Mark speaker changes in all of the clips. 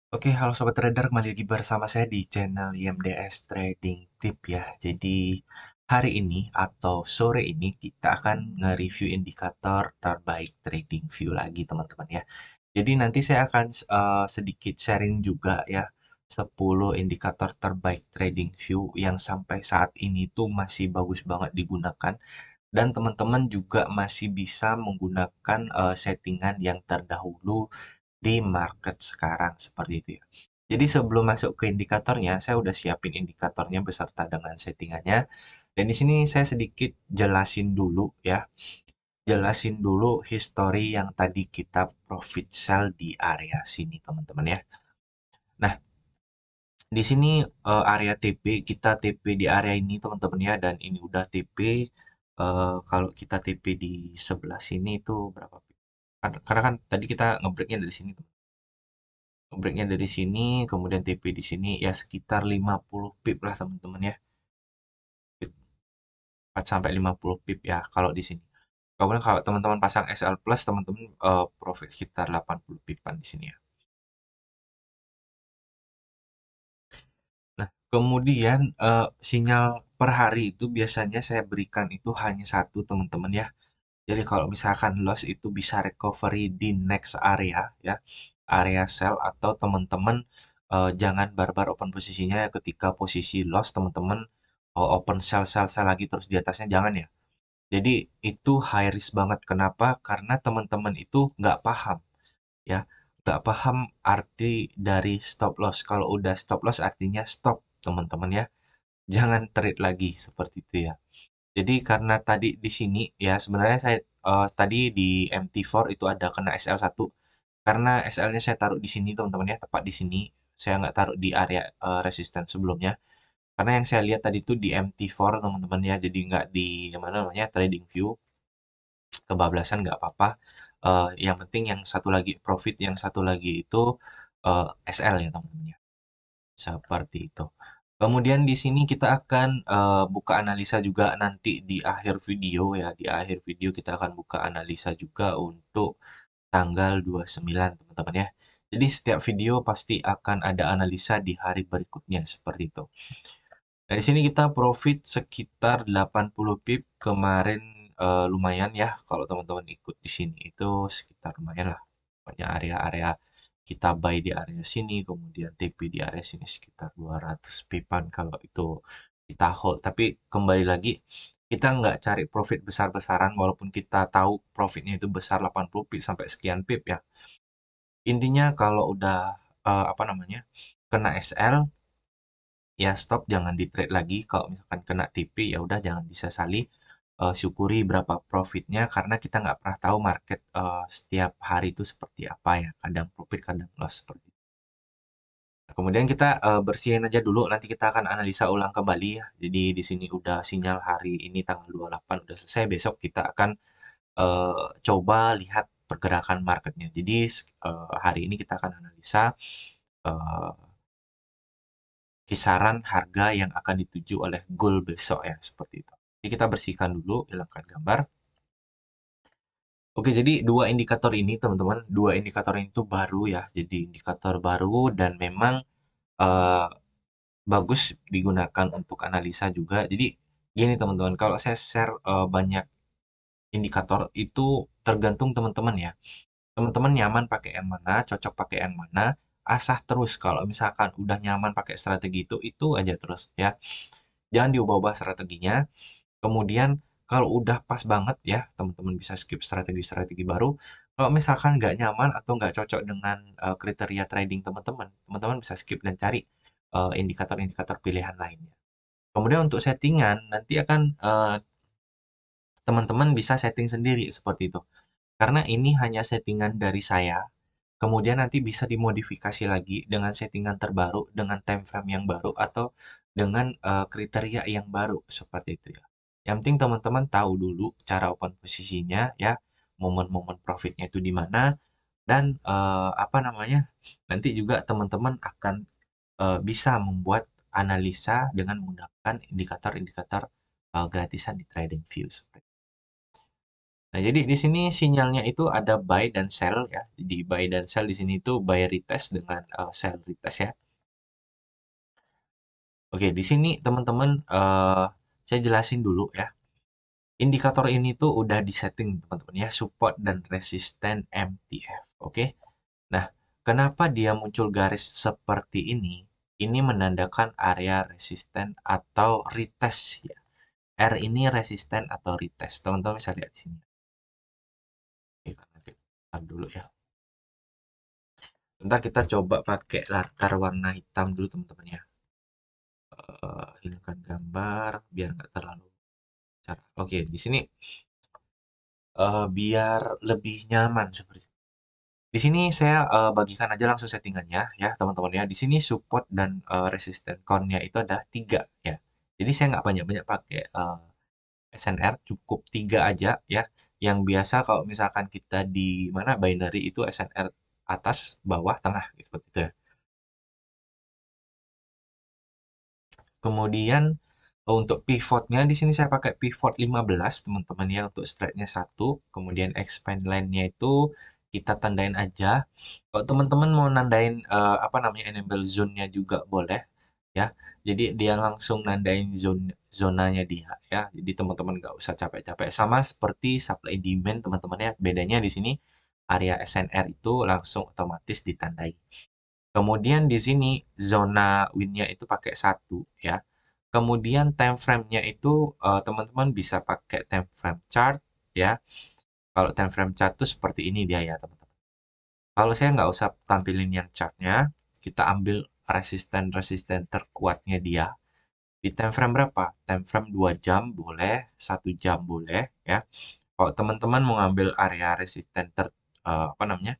Speaker 1: Oke, halo Sobat Trader, kembali lagi bersama saya di channel IMDS Trading Tip ya. Jadi hari ini atau sore ini kita akan nge-review indikator terbaik trading view lagi teman-teman ya. Jadi nanti saya akan sedikit sharing juga ya 10 indikator terbaik trading view yang sampai saat ini tuh masih bagus banget digunakan dan teman-teman juga masih bisa menggunakan settingan yang terdahulu di market sekarang seperti itu ya. Jadi sebelum masuk ke indikatornya, saya udah siapin indikatornya beserta dengan settingannya. Dan di sini saya sedikit jelasin dulu ya. Jelasin dulu history yang tadi kita profit sell di area sini teman-teman ya. Nah, di sini area TP, kita TP di area ini teman-teman ya. Dan ini udah TP. Kalau kita TP di sebelah sini itu berapa? Karena kan tadi kita ngebreaknya dari sini. Breaknya dari sini, kemudian TP di sini ya sekitar 50 pip lah teman-teman ya. 4 sampai 50 pip ya kalau di sini. Kemudian kalau teman-teman pasang SL plus, teman-teman profit sekitar 80 pipan di sini ya. Nah, kemudian sinyal per hari itu biasanya saya berikan itu hanya satu teman-teman ya. Jadi kalau misalkan loss itu bisa recovery di next area ya, area sell atau teman-teman jangan barbar open posisinya ya ketika posisi loss teman-teman open sell sell sell lagi terus di atasnya jangan ya. Jadi itu high risk banget. Kenapa? Karena teman-teman itu nggak paham ya, nggak paham arti dari stop loss. Kalau udah stop loss artinya stop teman-teman ya. Jangan trade lagi seperti itu ya. Jadi karena tadi di sini ya sebenarnya saya tadi di MT4 itu ada kena SL1 karena SL-nya saya taruh di sini teman-teman ya, tepat di sini. Saya nggak taruh di area resisten sebelumnya. Karena yang saya lihat tadi itu di MT4 teman-teman ya, jadi nggak di mana namanya trading view. Kebablasan nggak apa-apa. Yang penting yang satu lagi profit, yang satu lagi itu SL ya teman-teman ya. Seperti itu. Kemudian di sini kita akan buka analisa juga nanti di akhir video ya. Di akhir video kita akan buka analisa juga untuk tanggal 29 teman-teman ya. Jadi setiap video pasti akan ada analisa di hari berikutnya seperti itu. Nah, di sini kita profit sekitar 80 pip kemarin lumayan ya kalau teman-teman ikut di sini itu sekitar lumayan lah. Banyak area-area kita buy di area sini, kemudian TP di area sini sekitar 200 pipan kalau itu kita hold. Tapi kembali lagi, kita nggak cari profit besar-besaran walaupun kita tahu profitnya itu besar 80 pip sampai sekian pip ya. Intinya kalau udah apa namanya kena SL ya stop, jangan di trade lagi. Kalau misalkan kena TP ya udah jangan disesali. Syukuri berapa profitnya karena kita nggak pernah tahu market setiap hari itu seperti apa ya, kadang profit kadang loss seperti itu. Nah, kemudian kita bersihin aja dulu, nanti kita akan analisa ulang kembali ya. Jadi di sini udah sinyal hari ini tanggal 28 udah selesai, besok kita akan coba lihat pergerakan marketnya. Jadi hari ini kita akan analisa eh, kisaran harga yang akan dituju oleh gold besok ya, seperti itu. Jadi kita bersihkan dulu, hilangkan gambar. Oke, jadi dua indikator ini teman-teman, dua indikator ini tuh baru ya. Jadi indikator baru dan memang eh, bagus digunakan untuk analisa juga. Jadi gini teman-teman, kalau saya share banyak indikator itu tergantung teman-teman ya. Teman-teman nyaman pakai yang mana, cocok pakai yang mana, asah terus. Kalau misalkan udah nyaman pakai strategi itu aja terus ya. Jangan diubah-ubah strateginya. Kemudian kalau udah pas banget ya, teman-teman bisa skip strategi-strategi baru. Kalau misalkan nggak nyaman atau nggak cocok dengan kriteria trading teman-teman, teman-teman bisa skip dan cari indikator-indikator pilihan lainnya. Kemudian untuk settingan, nanti akan teman-teman bisa setting sendiri seperti itu. Karena ini hanya settingan dari saya, kemudian nanti bisa dimodifikasi lagi dengan settingan terbaru, dengan time frame yang baru, atau dengan kriteria yang baru, seperti itu ya. Yang penting teman-teman tahu dulu cara open posisinya ya, momen-momen profitnya itu di mana, dan apa namanya, nanti juga teman-teman akan bisa membuat analisa dengan menggunakan indikator-indikator gratisan di TradingView. Nah, jadi di sini sinyalnya itu ada buy dan sell ya. Di buy dan sell di sini itu buy retest dengan sell retest ya. Oke, di sini teman-teman saya jelasin dulu ya. Indikator ini tuh udah disetting teman-teman ya, support dan resisten MTF. Oke. Nah, kenapa dia muncul garis seperti ini? Ini menandakan area resisten atau retest ya. R ini resisten atau retest. Teman-teman bisa lihat di sini. Oke, nanti dulu ya. Bentar kita coba pakai latar warna hitam dulu teman-teman ya. Hilangkan gambar biar nggak terlalu cerah. Oke, di sini biar lebih nyaman seperti itu. Di sini saya bagikan aja langsung settingannya ya teman-teman ya. Di sini support dan resistance count-nya itu ada 3 ya. Jadi saya nggak banyak-banyak pakai SNR, cukup 3 aja ya. Yang biasa kalau misalkan kita di mana binary itu SNR atas, bawah, tengah gitu, seperti itu ya. Kemudian untuk pivotnya di sini saya pakai pivot 15 teman-teman ya untuk strike-nya satu. Kemudian expand line-nya itu kita tandain aja. Kalau teman-teman mau nandain apa namanya enable zone-nya juga boleh ya. Jadi dia langsung nandain zonanya dia ya. Jadi teman-teman nggak usah capek-capek. Sama seperti supply demand teman-teman ya. Bedanya di sini area SNR itu langsung otomatis ditandai. Kemudian di sini zona win-nya itu pakai satu ya. Kemudian time frame-nya itu teman-teman bisa pakai time frame chart ya. Kalau time frame chart itu seperti ini dia ya teman-teman. Kalau saya nggak usah tampilin yang chartnya, kita ambil resisten-resisten terkuatnya dia. Di time frame berapa? Time frame 2 jam boleh, 1 jam boleh ya. Kalau teman-teman mau ngambil area resisten apa namanya?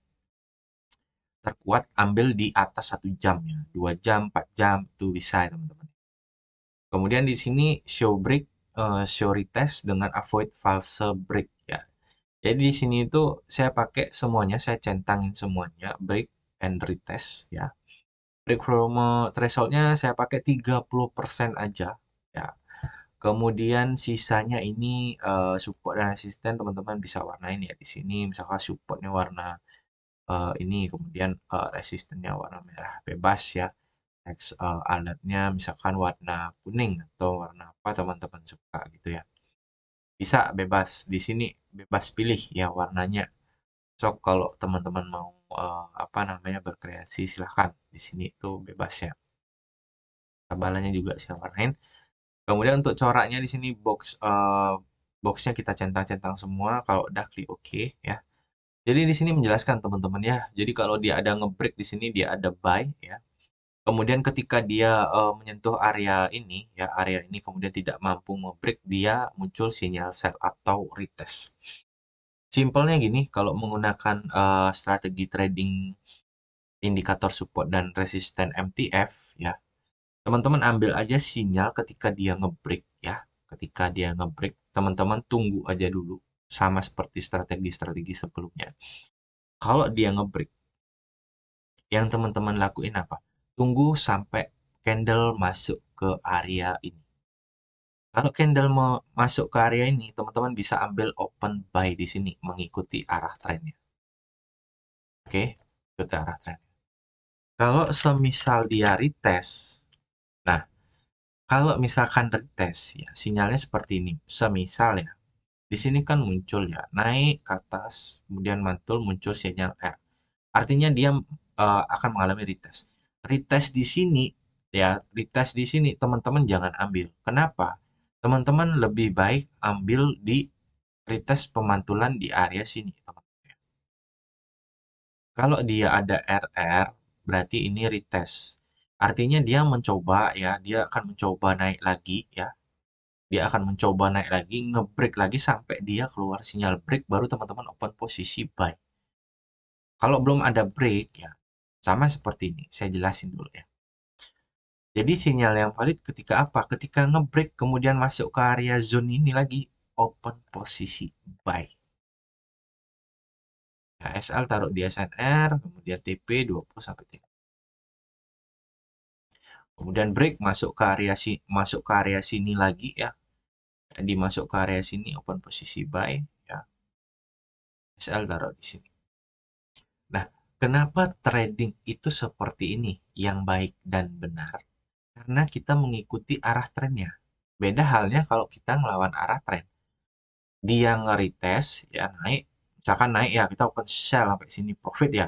Speaker 1: Terkuat, ambil di atas 1 jam ya. 2 jam, 4 jam itu bisa ya teman-teman. Kemudian di sini show break, show retest dengan avoid false break ya. Jadi di sini itu saya pakai semuanya, saya centangin semuanya, break and retest ya. Break from thresholdnya saya pakai 30% aja ya. Kemudian sisanya ini support dan resisten teman-teman bisa warnain ya di sini. Misalkan supportnya warna ini, kemudian resistennya warna merah bebas ya. Teks alatnya misalkan warna kuning atau warna apa teman-teman suka gitu ya. Bisa bebas di sini, bebas pilih ya warnanya. So kalau teman-teman mau apa namanya berkreasi silahkan di sini itu bebas ya. Tabalannya juga saya warnain. Kemudian untuk coraknya di sini boxnya kita centang-centang semua. Kalau udah klik OK ya. Jadi di sini menjelaskan teman-teman ya. Jadi kalau dia ada ngebreak di sini dia ada buy ya. Kemudian ketika dia menyentuh area ini ya, area ini kemudian tidak mampu ngebreak, dia muncul sinyal sell atau retest. Simpelnya gini, kalau menggunakan strategi trading indikator support dan resisten MTF ya, teman-teman ambil aja sinyal ketika dia ngebreak ya. Ketika dia ngebreak, teman-teman tunggu aja dulu sama seperti strategi-strategi sebelumnya. Kalau dia ngebreak, yang teman-teman lakuin apa? Tunggu sampai candle masuk ke area ini. Kalau candle mau masuk ke area ini, teman-teman bisa ambil open buy di sini mengikuti arah trennya. Oke, ikuti arah tren. Kalau semisal dia retest, nah kalau misalkan retest ya sinyalnya seperti ini. Semisal ya, di sini kan muncul ya naik ke atas, kemudian mantul muncul sinyal R. Artinya dia akan mengalami retest. Retest di sini ya, retest di sini teman-teman jangan ambil. Kenapa? Teman-teman lebih baik ambil di retest pemantulan di area sini, teman-teman. Kalau dia ada RR, berarti ini retest. Artinya dia mencoba ya, dia akan mencoba naik lagi ya. Dia akan mencoba naik lagi, ngebreak lagi sampai dia keluar sinyal break, baru teman-teman open posisi buy. Kalau belum ada break ya, sama seperti ini. Saya jelasin dulu ya. Jadi sinyal yang valid ketika apa? Ketika ngebreak kemudian masuk ke area zone ini lagi open posisi buy. Ya, SL taruh di SNR, kemudian TP 20 sampai 30. Kemudian break masuk ke area sini lagi ya. Dimasuk ke area sini open posisi buy ya. SL taruh di sini. Nah, kenapa trading itu seperti ini yang baik dan benar? Karena kita mengikuti arah trennya. Beda halnya kalau kita ngelawan arah tren. Dia nge-retest, ya naik, misalkan naik ya, kita open sell sampai sini profit ya.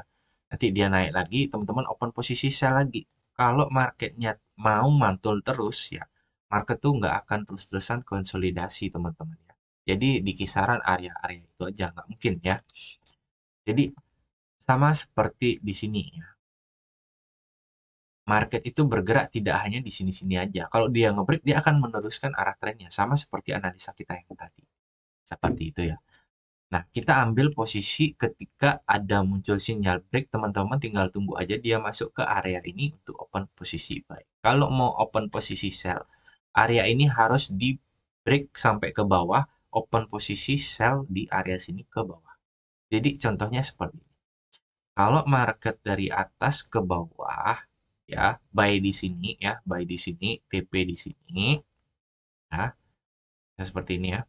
Speaker 1: Nanti dia naik lagi, teman-teman open posisi sell lagi. Kalau marketnya mau mantul terus ya, market tuh nggak akan terus-terusan konsolidasi teman-teman ya. Jadi di kisaran area-area itu aja, nggak mungkin ya. Jadi sama seperti di sini ya. Market itu bergerak tidak hanya di sini-sini aja. Kalau dia nge-break, dia akan meneruskan arah trennya. Sama seperti analisa kita yang tadi. Seperti itu ya. Nah, kita ambil posisi ketika ada muncul sinyal break, teman-teman tinggal tunggu aja dia masuk ke area ini untuk open posisi buy. Kalau mau open posisi sell, area ini harus di break sampai ke bawah, open posisi sell di area sini ke bawah. Jadi contohnya seperti ini. Kalau market dari atas ke bawah, ya, buy di sini ya, buy di sini, TP di sini, ya, seperti ini ya,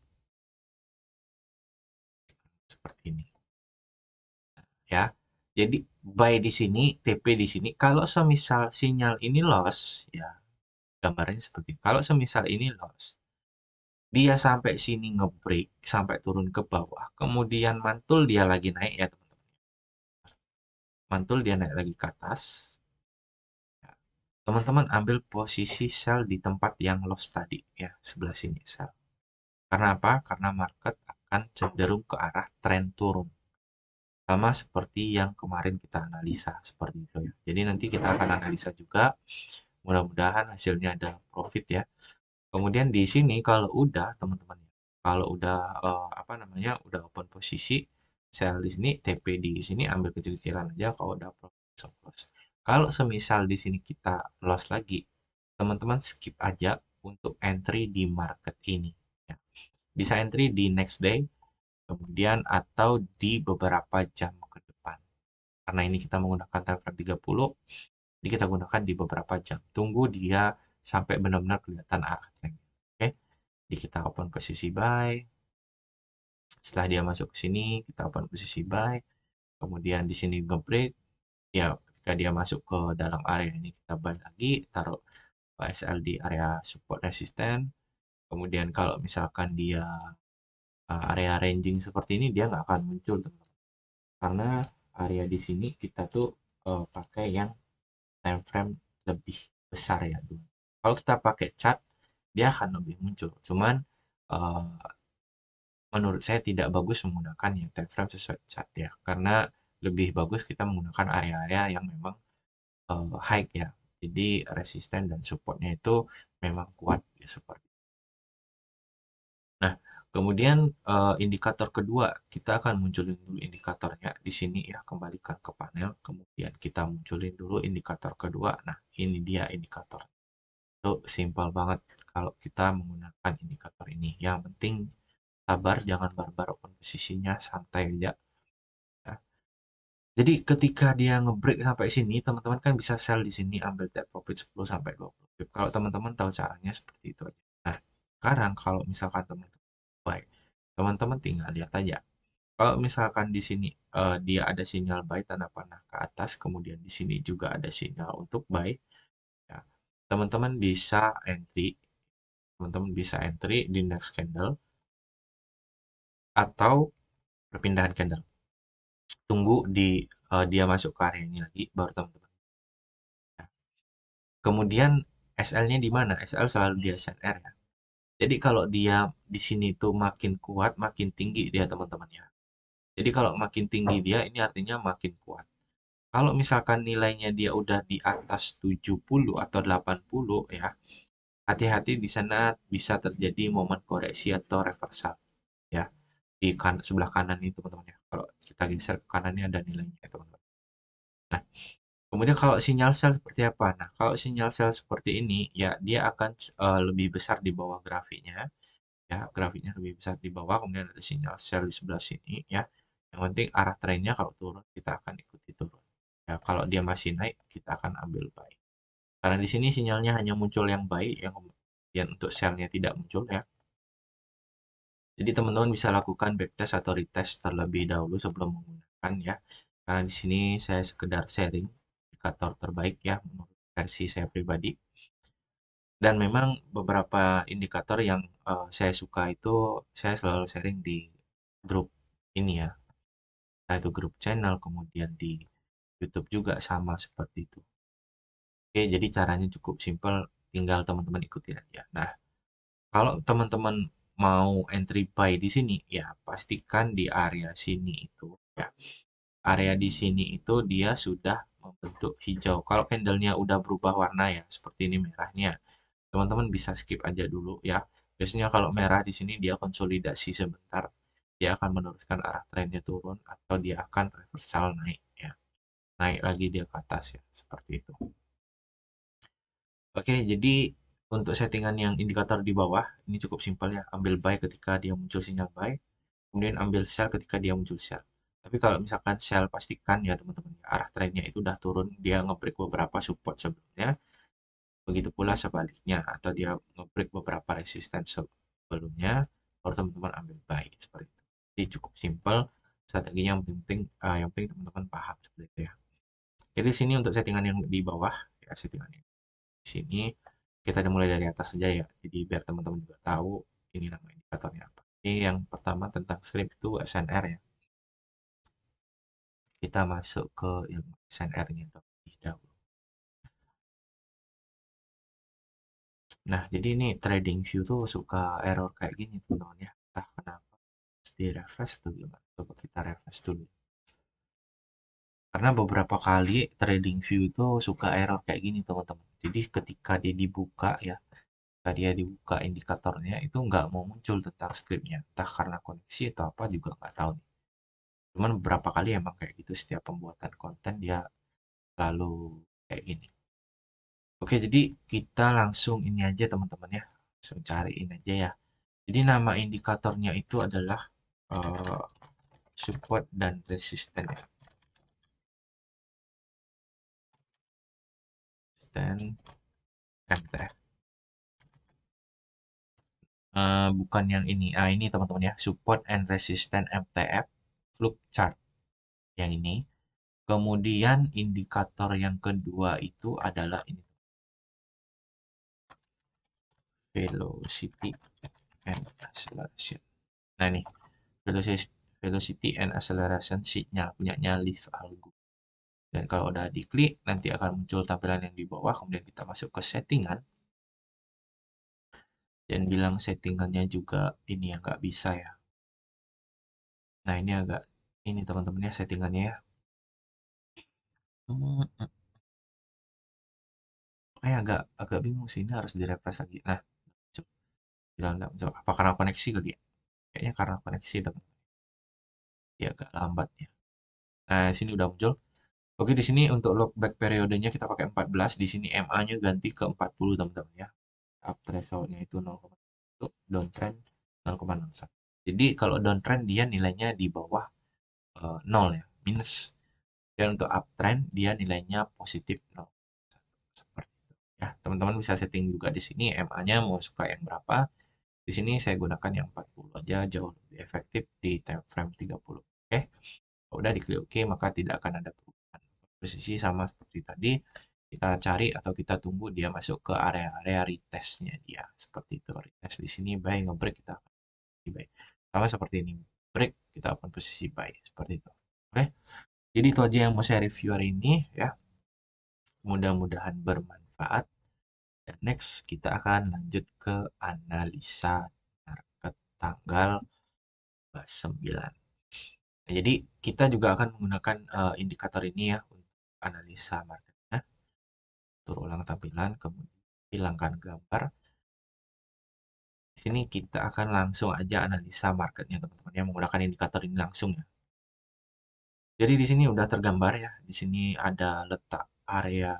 Speaker 1: seperti ini. Ya. Jadi buy di sini, TP di sini. Kalau semisal sinyal ini loss, ya gambarnya seperti ini. Kalau semisal ini loss, dia sampai sini ngebreak, sampai turun ke bawah, kemudian mantul dia lagi naik ya teman-teman. Mantul dia naik lagi ke atas. Ya. Teman-teman ambil posisi sell di tempat yang loss tadi ya, sebelah sini sell. Karena apa? Karena market akan cenderung ke arah tren turun. Sama seperti yang kemarin kita analisa seperti itu ya. Jadi nanti kita akan analisa juga. Mudah-mudahan hasilnya ada profit ya. Kemudian di sini kalau udah teman-teman, kalau udah apa namanya, udah open posisi, sell di sini, TP di sini ambil kecil-kecilan aja kalau udah profit stop loss. Kalau semisal di sini kita loss lagi, teman-teman skip aja untuk entry di market ini. Ya. Bisa entry di next day, kemudian atau di beberapa jam ke depan. Karena ini kita menggunakan time frame 30, jadi kita gunakan di beberapa jam. Tunggu dia sampai benar-benar kelihatan arah trend. Oke, jadi kita open posisi buy. Setelah dia masuk ke sini, kita open posisi buy. Kemudian di sini nge-break. Ya, ketika dia masuk ke dalam area ini kita buy lagi, taruh SL di area support resisten. Kemudian kalau misalkan dia area ranging seperti ini, dia nggak akan muncul teman-teman. Karena area di sini kita tuh pakai yang time frame lebih besar ya dulu. Kalau kita pakai chart, dia akan lebih muncul. Cuman menurut saya tidak bagus menggunakan yang time frame sesuai chart ya, karena lebih bagus kita menggunakan area-area yang memang high ya. Jadi resisten dan supportnya itu memang kuat ya, seperti. Nah, kemudian indikator kedua, kita akan munculin dulu indikatornya di sini ya, kembalikan ke panel, kemudian kita munculin dulu indikator kedua. Nah, ini dia indikator. Itu simpel banget kalau kita menggunakan indikator ini. Yang penting sabar, jangan barbar open posisinya, santai aja. Ya. Jadi ketika dia ngebreak sampai sini, teman-teman kan bisa sell di sini, ambil take profit 10 sampai 20 pip. Kalau teman-teman tahu caranya seperti itu aja. Nah, sekarang kalau misalkan teman-teman buy, teman-teman tinggal lihat aja. Kalau misalkan di sini dia ada sinyal buy tanda panah ke atas, kemudian di sini juga ada sinyal untuk buy, ya. Teman-teman bisa entry, teman-teman bisa entry di next candle atau perpindahan candle. Tunggu di dia masuk ke area ini lagi, baru teman-teman. Ya. Kemudian SL-nya di mana? SL selalu di SNR ya. Jadi kalau dia di sini tuh makin kuat, makin tinggi dia teman-teman ya. Jadi kalau makin tinggi dia, ini artinya makin kuat. Kalau misalkan nilainya dia udah di atas 70 atau 80 ya, hati-hati di sana bisa terjadi momen koreksi atau reversal ya. Di sebelah kanan ini teman-teman ya. Kalau kita geser ke kanannya ada nilainya ya teman-teman. Nah, kemudian kalau sinyal sell seperti apa? Nah, kalau sinyal sell seperti ini, ya dia akan lebih besar di bawah grafiknya. Ya, grafiknya lebih besar di bawah, kemudian ada sinyal sell di sebelah sini ya. Yang penting arah trennya kalau turun, kita akan ikuti turun. Ya, kalau dia masih naik, kita akan ambil buy. Karena di sini sinyalnya hanya muncul yang buy, yang kemudian untuk sell-nya tidak muncul ya. Jadi teman-teman bisa lakukan backtest atau retest terlebih dahulu sebelum menggunakan ya. Karena di sini saya sekedar sharing indikator terbaik ya menurut versi saya pribadi. Dan memang beberapa indikator yang saya suka itu saya selalu sharing di grup ini ya. Entah itu grup channel, kemudian di YouTube juga sama seperti itu. Oke, jadi caranya cukup simpel, tinggal teman-teman ikutin aja. Nah, kalau teman-teman mau entry buy di sini, ya pastikan di area sini itu ya. Area di sini itu dia sudah membentuk hijau. Kalau candlenya udah berubah warna ya, seperti ini merahnya, teman-teman bisa skip aja dulu ya. Biasanya kalau merah di sini dia konsolidasi sebentar, dia akan meneruskan arah trennya turun atau dia akan reversal naik ya. Naik lagi dia ke atas ya, seperti itu. Oke, jadi untuk settingan yang indikator di bawah, ini cukup simpel ya. Ambil buy ketika dia muncul sinyal buy, kemudian ambil sell ketika dia muncul sell. Tapi kalau misalkan sell, pastikan ya teman-teman, arah trennya itu udah turun, dia nge-break beberapa support sebelumnya, begitu pula sebaliknya, atau dia nge-break beberapa resistance sebelumnya, baru teman-teman ambil buy, seperti itu. Jadi cukup simpel, strateginya yang penting teman-teman paham seperti itu ya. Jadi sini untuk settingan yang di bawah, ya settingan yang di sini kita mulai dari atas saja ya. Jadi biar teman-teman juga tahu ini nama indikatornya apa. Ini yang pertama tentang script itu SNR ya. Kita masuk ke ilmu SNR-nya terlebih dahulu. Nah, jadi ini trading view tuh suka error kayak gini teman-teman ya. Entah kenapa. Di refresh atau gimana. Coba kita refresh dulu. Karena beberapa kali trading view itu suka error kayak gini teman-teman. Jadi ketika dia dibuka ya, ketika dia dibuka indikatornya itu nggak mau muncul tentang scriptnya. Entah karena koneksi atau apa juga nggak tahu nih. Cuman beberapa kali emang kayak gitu setiap pembuatan konten dia selalu kayak gini. Oke, jadi kita langsung ini aja teman-teman ya. Langsung cariin aja ya. Jadi nama indikatornya itu adalah eh, support dan resistance ya. Resistance MTF. Bukan yang ini. Ah, ini teman-teman ya. Support and resistance MTF Fluke chart yang ini. Kemudian indikator yang kedua itu adalah ini velocity and acceleration. Nah, nih velocity and acceleration signal punyanya Leaf Algo. Dan kalau udah diklik, nanti akan muncul tampilan yang di bawah. Kemudian kita masuk ke settingan. Dan bilang settingannya juga ini yang nggak bisa ya. Nah, ini agak, ini teman-teman ya settingannya ya. Kayak agak agak bingung sih, ini harus direfresh lagi. Nah, coba bilang nggak muncul. Apa karena koneksi kali ya? Kayaknya karena koneksi teman-teman. Ya agak lambat ya. Nah, sini udah muncul. Oke, di sini untuk lookback periodenya kita pakai 14. Di sini MA-nya ganti ke 40 teman-teman ya. Up threshold-nya itu 0,1, downtrend 0,61. Jadi kalau downtrend dia nilainya di bawah 0 ya, minus. Dan untuk uptrend dia nilainya positif 0. Seperti itu. Ya, teman-teman bisa setting juga di sini MA-nya mau suka yang berapa. Di sini saya gunakan yang 40 aja, jauh lebih efektif di time frame 30. Oke. Kalau udah diklik OK, maka tidak akan ada perubahan. Posisi sama seperti tadi, kita cari atau kita tunggu dia masuk ke area-area retestnya dia. Seperti itu, retest di sini buy, ngebreak kita akan buy. Sama seperti ini, break kita akan posisi buy. Seperti itu. Oke. Jadi itu aja yang mau saya review hari ini ya. Mudah-mudahan bermanfaat. Dan next kita akan lanjut ke analisa market tanggal 9. Nah, jadi kita juga akan menggunakan indikator ini ya untuk analisa marketnya. Atur ulang tampilan, kemudian hilangkan gambar. Di sini kita akan langsung aja analisa marketnya teman-teman yang menggunakan indikator ini langsung ya. Jadi di sini udah tergambar ya. Di sini ada letak area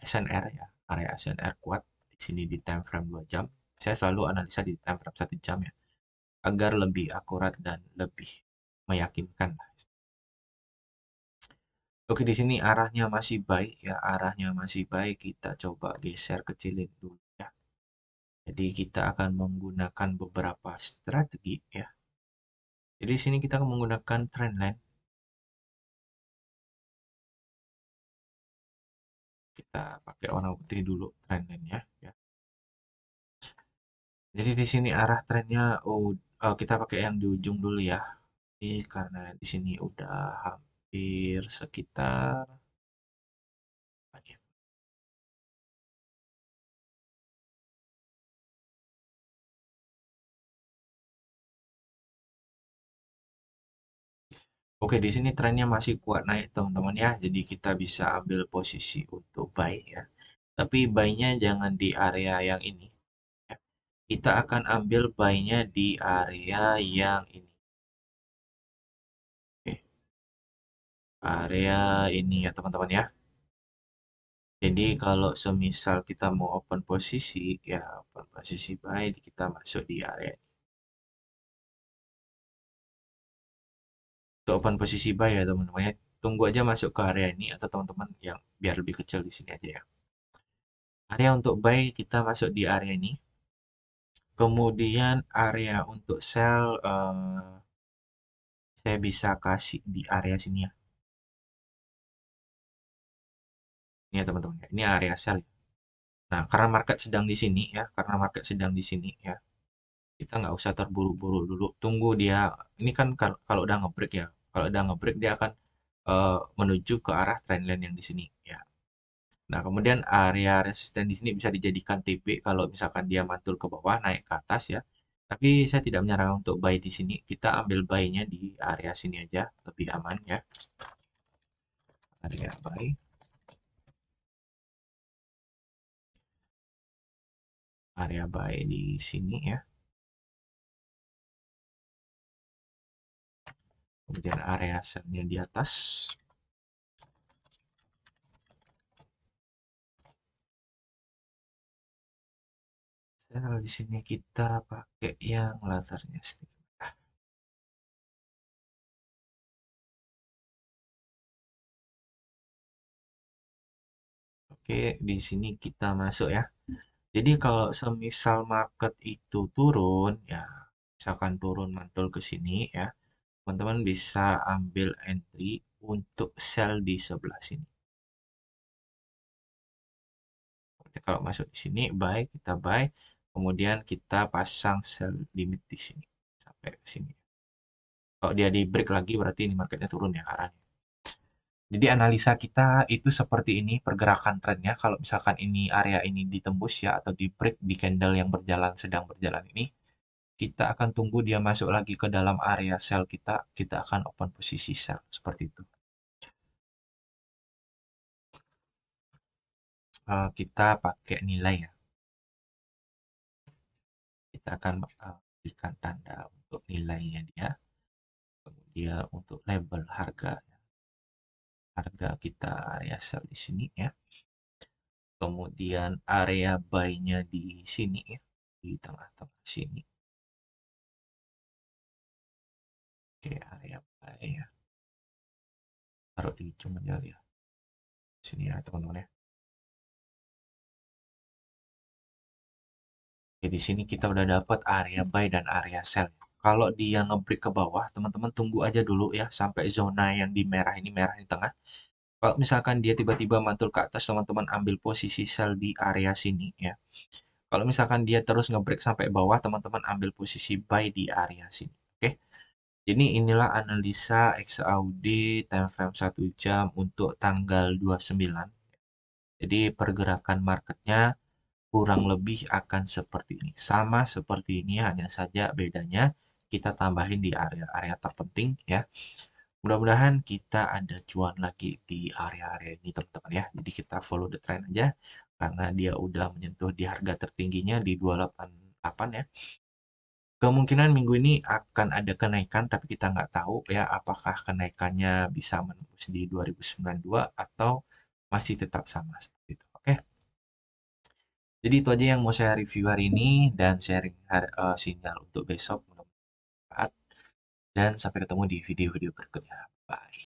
Speaker 1: SNR ya, area SNR kuat. Di sini di time frame 2 jam. Saya selalu analisa di time frame 1 jam ya, agar lebih akurat dan lebih meyakinkan. Oke, di sini arahnya masih baik ya, arahnya masih baik. Kita coba geser kecilin dulu ya. Jadi kita akan menggunakan beberapa strategi ya. Jadi di sini kita akan menggunakan trendline. Kita pakai warna putih dulu trendline-nya ya. Jadi di sini arah trennya kita pakai yang di ujung dulu ya. Jadi karena di sini udah hampir sekitar Oke, di sini trennya masih kuat naik teman-teman ya. Jadi kita bisa ambil posisi untuk buy ya. Tapi buy-nya jangan di area yang ini ya. Kita akan ambil buy-nya di area yang ini. Oke, area ini ya teman-teman ya. Jadi kalau semisal kita mau open posisi ya open posisi buy kita masuk di area ini. Untuk open posisi buy ya teman-teman ya. Tunggu aja masuk ke area ini atau teman-teman yang biar lebih kecil di sini aja ya. Area untuk buy kita masuk di area ini. Kemudian area untuk sell saya bisa kasih di area sini ya. Ini ya teman-teman ya. Ini area sell ya. Nah, karena market sedang di sini ya, karena market sedang di sini ya, kita nggak usah terburu-buru dulu. Tunggu dia. Ini kan kalau udah ngebreak ya, kalau udah ngebreak dia akan menuju ke arah trendline yang di sini ya. Nah, kemudian area resisten di sini bisa dijadikan TP kalau misalkan dia mantul ke bawah, naik ke atas ya. Tapi saya tidak menyarankan untuk buy di sini. Kita ambil buy-nya di area sini aja, lebih aman ya. Area buy, area buy di sini ya. Kemudian area sell-nya di atas. Sell di sini kita pakai yang latarnya sedikit. Oke, di sini kita masuk ya. Jadi kalau semisal market itu turun, ya misalkan turun mantul ke sini ya, teman-teman bisa ambil entry untuk sell di sebelah sini. Jadi kalau masuk di sini, buy, kita buy, kemudian kita pasang sell limit di sini sampai ke sini. Kalau dia di break lagi berarti ini marketnya turun ya arahnya. Jadi analisa kita itu seperti ini pergerakan trennya. Kalau misalkan ini area ini ditembus ya atau di break di candle yang sedang berjalan ini, kita akan tunggu dia masuk lagi ke dalam area sell kita akan open posisi sell seperti itu. Kita pakai nilai ya. Kita akan berikan tanda untuk nilainya dia. Kemudian untuk label harga, harga kita area sell di sini ya. Kemudian area buy-nya di sini ya, di tengah-tengah sini. Oke, area buy ya. Taruh di ujung aja ya. Sini ya teman-teman ya. Oke, di sini kita udah dapat area buy dan area sell. Kalau dia ngebreak ke bawah, teman-teman tunggu aja dulu ya sampai zona yang di merah ini, merah di tengah. Kalau misalkan dia tiba-tiba mantul ke atas, teman-teman ambil posisi sell di area sini ya. Kalau misalkan dia terus ngebreak sampai bawah, teman-teman ambil posisi buy di area sini. Oke. Jadi inilah analisa XAUD time frame 1 jam untuk tanggal 29. Jadi pergerakan marketnya kurang lebih akan seperti ini. Sama seperti ini, hanya saja bedanya kita tambahin di area-area terpenting ya. Mudah-mudahan kita ada cuan lagi di area-area ini teman-teman ya. Jadi kita follow the trend aja karena dia udah menyentuh di harga tertingginya di 288 ya. Kemungkinan minggu ini akan ada kenaikan tapi kita nggak tahu ya apakah kenaikannya bisa menembus di 2092 atau masih tetap sama seperti itu. Oke. Jadi itu aja yang mau saya review hari ini dan sharing sinyal untuk besok. Mudah-mudahan bermanfaat. Dan sampai ketemu di video-video berikutnya. Bye.